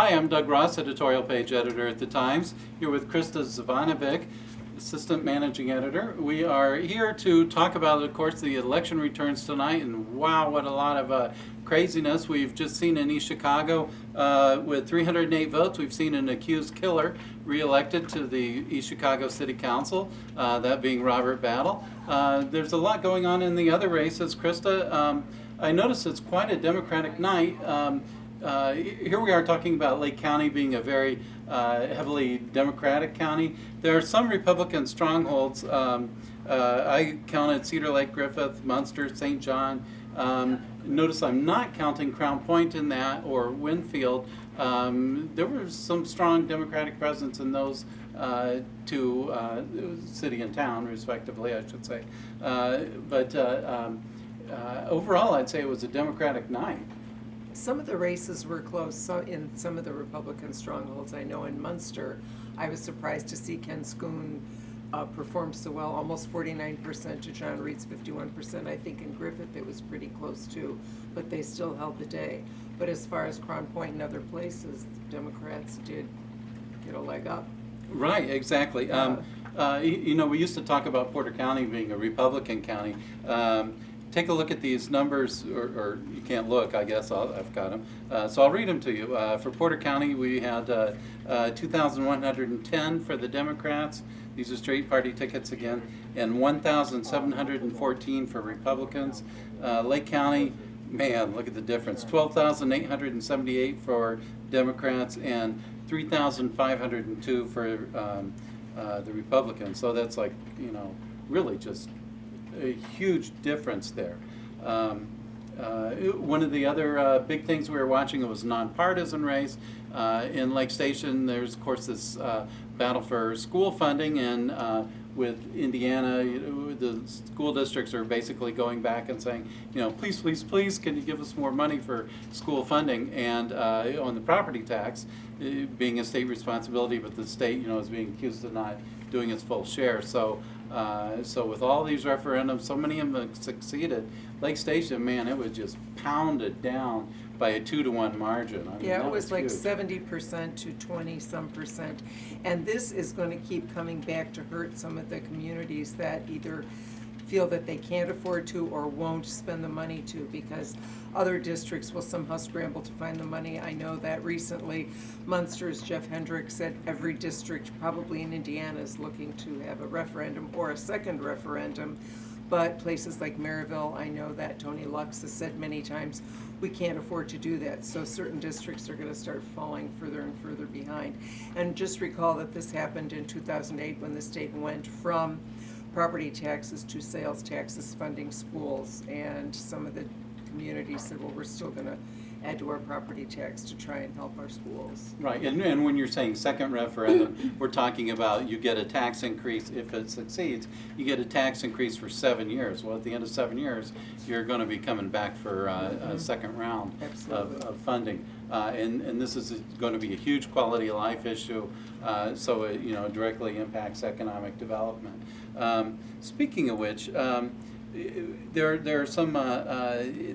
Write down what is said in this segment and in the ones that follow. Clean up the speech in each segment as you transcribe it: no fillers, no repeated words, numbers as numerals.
Hi, I'm Doug Ross, editorial page editor at the Times, here with Crista Zivanovic, assistant managing editor. We are here to talk about, of course, the election returns tonight, and wow, what a lot of craziness we've just seen in East Chicago. With 308 votes, we've seen an accused killer reelected to the East Chicago City Council, that being Robert Battle. There's a lot going on in the other races. Crista, I noticed it's quite a Democratic night. Here we are talking about Lake County being a very heavily Democratic county. There are some Republican strongholds. I counted Cedar Lake, Griffith, Munster, St. John. Notice I'm not counting Crown Point in that, or Winfield. There was some strong Democratic presence in those two city and town, respectively, I should say. But overall, I'd say it was a Democratic night. Some of the races were close. So in some of the Republican strongholds, I know in Munster, I was surprised to see Ken Schoon perform so well, almost 49% to John Reed's 51%. I think in Griffith it was pretty close too, but they still held the day. But as far as Crown Point and other places, the Democrats did get a leg up. Right, exactly. You know, we used to talk about Porter County being a Republican county. Take a look at these numbers, or you can't look, I guess, I've got them. So I'll read them to you. For Porter County, we had 2,110 for the Democrats. These are straight party tickets again, and 1,714 for Republicans. Lake County, man, look at the difference. 12,878 for Democrats and 3,502 for the Republicans. So that's like, you know, really just a huge difference there. One of the other big things we were watching was nonpartisan race. In Lake Station, there's, of course, this battle for school funding, and with Indiana, the school districts are basically going back and saying, you know, please, please, please, can you give us more money for school funding? And on the property tax, being a state responsibility, but the state, you know, is being accused of not doing its full share. So with all these referendums, so many of them succeeded. Lake Station, man, it was just pounded down by a 2-to-1 margin. I mean, Yeah, it was like huge. 70% to 20-some%. And this is going to keep coming back to hurt some of the communities that either feel that they can't afford to or won't spend the money to, because other districts will somehow scramble to find the money. I know that recently Munster's Jeff Hendricks said every district probably in Indiana is looking to have a referendum or a second referendum. But places like Maryville, I know that Tony Lux has said many times, we can't afford to do that. So certain districts are going to start falling further and further behind. And just recall that this happened in 2008 when the state went from property taxes to sales taxes funding schools, and some of the communities said, well, we're still going to add to our property tax to try and help our schools. Right, and when you're saying second referendum, we're talking about you get a tax increase if it succeeds. You get a tax increase for 7 years. Well, at the end of 7 years, you're going to be coming back for a second round of funding. And this is going to be a huge quality of life issue, so it, you know, directly impacts economic development. Speaking of which, there are some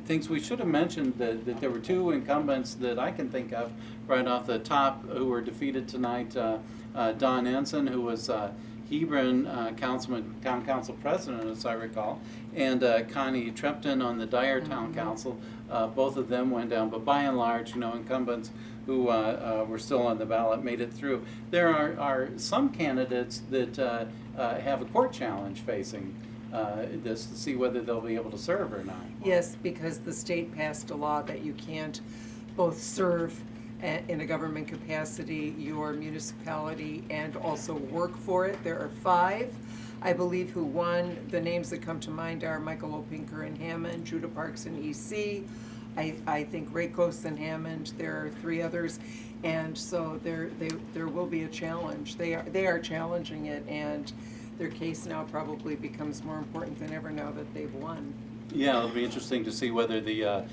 things we should have mentioned, that there were two incumbents that I can think of right off the top who were defeated tonight. Don Ensign, who was Hebron town council president, as I recall, and Connie Trepton on the Dyer town council. Both of them went down, but by and large, you know, incumbents who were still on the ballot made it through. There are some candidates that have a court challenge facing this to see whether they'll be able to serve or not. Yes, because the state passed a law that you can't both serve in a government capacity, your municipality, and also work for it. There are 5, I believe, who won. The names that come to mind are Michael Opinker in Hammond, Judah Parks in EC, I think Rakos in Hammond. There are 3 others, and so there will be a challenge. They are challenging it, and their case now probably becomes more important than ever now that they've won. Yeah, it'll be interesting to see whether the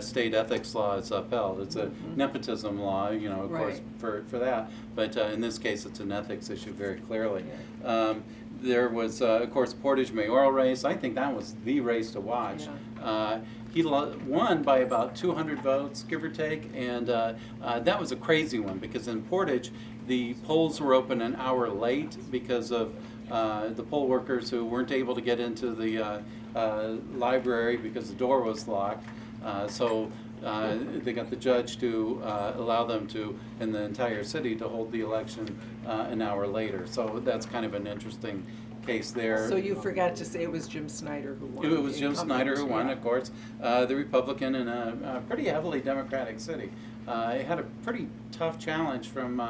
state ethics law is upheld. It's a nepotism law, you know, of course, for that. But in this case, it's an ethics issue very clearly. Yeah. There was, of course, Portage mayoral race. I think that was the race to watch. Yeah. He won by about 200 votes, give or take, and that was a crazy one because in Portage, the polls were open an hour late because of the poll workers who weren't able to get into the library because the door was locked. So they got the judge to allow them to, in the entire city, to hold the election an hour later. So that's kind of an interesting case there. So you forgot to say it was Jim Snyder who won. It was Jim Snyder who won, Yeah. of course, the Republican in a pretty heavily Democratic city. It had a pretty tough challenge from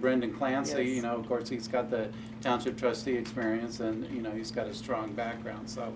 Brendan Clancy. Yes. You know, of course, he's got the township trustee experience, and you know, he's got a strong background. So,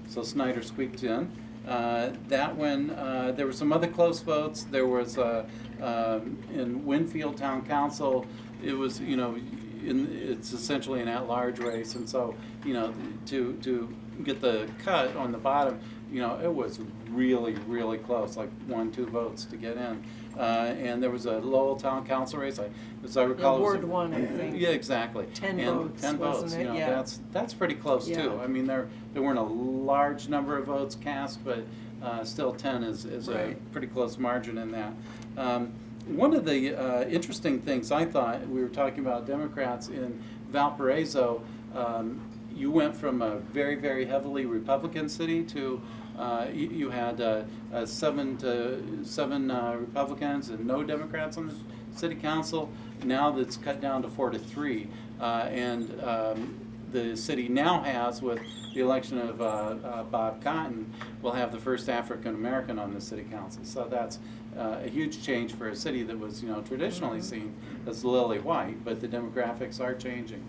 so Snyder squeaked in. That one, there were some other close votes. There was in Winfield Town Council. It was, you know, it's essentially an at-large race, and so, you know, to get the cut on the bottom, you know, it was really, really close, like 1-2 votes to get in. And there was a Lowell Town Council race, as I recall. Yeah, it was Ward 1, I think. Yeah, exactly. 10 and votes, 10 votes, wasn't you it? know, Yeah. that's pretty close too. Yeah. I mean, there weren't a large number of votes cast, but still 10 is Right. a pretty close margin in that. One of the interesting things I thought, we were talking about Democrats in Valparaiso, you went from a very, very heavily Republican city to you had 7 Republicans and no Democrats on the city council. Now that's cut down to 4-3, and the city now has, with the election of Bob Cotton, will have the first African American on the city council. So that's a huge change for a city that was, you know, traditionally seen as lily white, but the demographics are changing.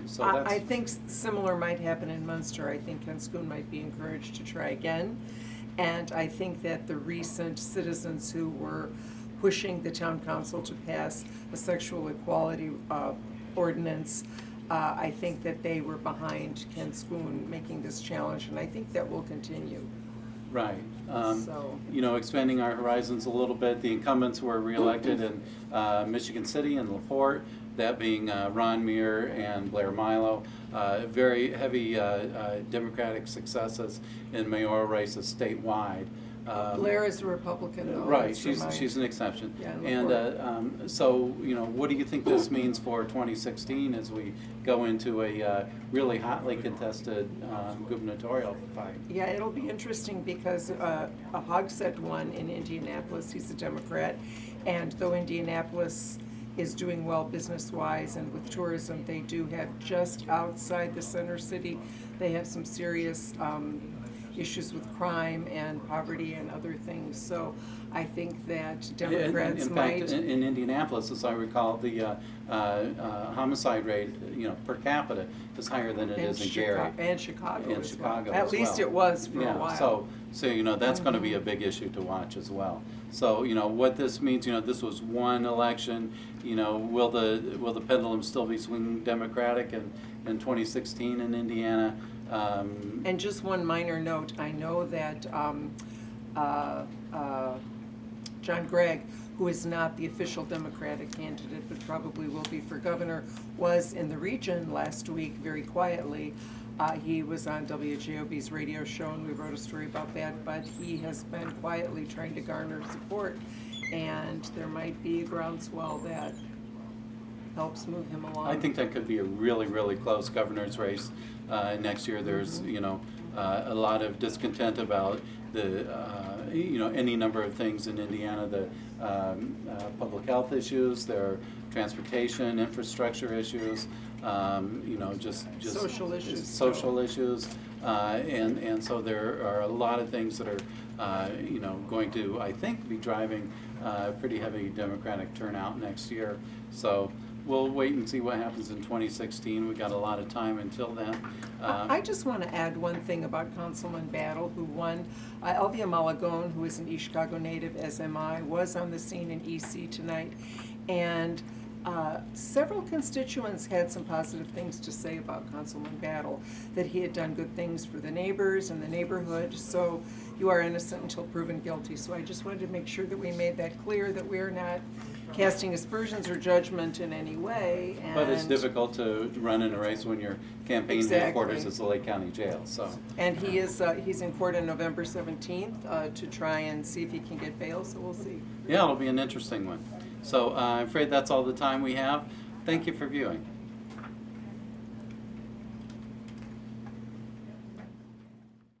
So that's, I think similar might happen in Munster. I think Kenscoon might be encouraged to try again. And I think that the recent citizens who were pushing the town council to pass a sexual equality ordinance, I think that they were behind Kenscoon making this challenge, and I think that will continue. right. So- You know, expanding our horizons a little bit, the incumbents were reelected in Michigan City and LaPorte, that being Ron Muir and Blair Milo. Very heavy Democratic successes in mayoral races statewide. Blair is a Republican, though. Right, that's she's an exception. Yeah, And so, you know, what do you think this means for 2016 as we go into a really hotly contested gubernatorial fight? Yeah, it'll be interesting because a Hogsett won in Indianapolis. He's a Democrat. And though Indianapolis is doing well business-wise and with tourism, they do have just outside the center city, they have some serious issues with crime and poverty and other things. So I think that Democrats in might. fact, in Indianapolis, as I recall, the homicide rate, you know, per capita is higher than it is in Gary. And Chicago In as Chicago well. At as least well. it was for Yeah, a while. so you know, that's going to be a big issue to watch as well. So, you know, what this means, you know, this was one election. You know, will the pendulum still be swinging Democratic in 2016 in Indiana? And just one minor note, I know that John Gregg, who is not the official Democratic candidate, but probably will be for governor, was in the region last week very quietly. He was on WJOB's radio show, and we wrote a story about that, but he has been quietly trying to garner support, and there might be a groundswell that helps move him along. I think that could be a really, really close governor's race next year. There's, you know, a lot of discontent about the, you know, any number of things in Indiana, the public health issues, their transportation, infrastructure issues, you know, just Social issues. social issues, and so there are a lot of things that are, you know, going to, I think, be driving pretty heavy Democratic turnout next year. So we'll wait and see what happens in 2016. We've got a lot of time until then. I just want to add one thing about Councilman Battle, who won. Elvia Malagone, who is an East Chicago native, as am I, was on the scene in EC tonight. And several constituents had some positive things to say about Councilman Battle, that he had done good things for the neighbors and the neighborhood. So you are innocent until proven guilty. So I just wanted to make sure that we made that clear, that we're not casting aspersions or judgment in any way, and. But it's difficult to run in a race when your campaign Exactly. headquarters is the Lake County Jail, so. And he's in court on November 17th to try and see if he can get bail, so we'll see. Yeah, it'll be an interesting one. So I'm afraid that's all the time we have. Thank you for viewing.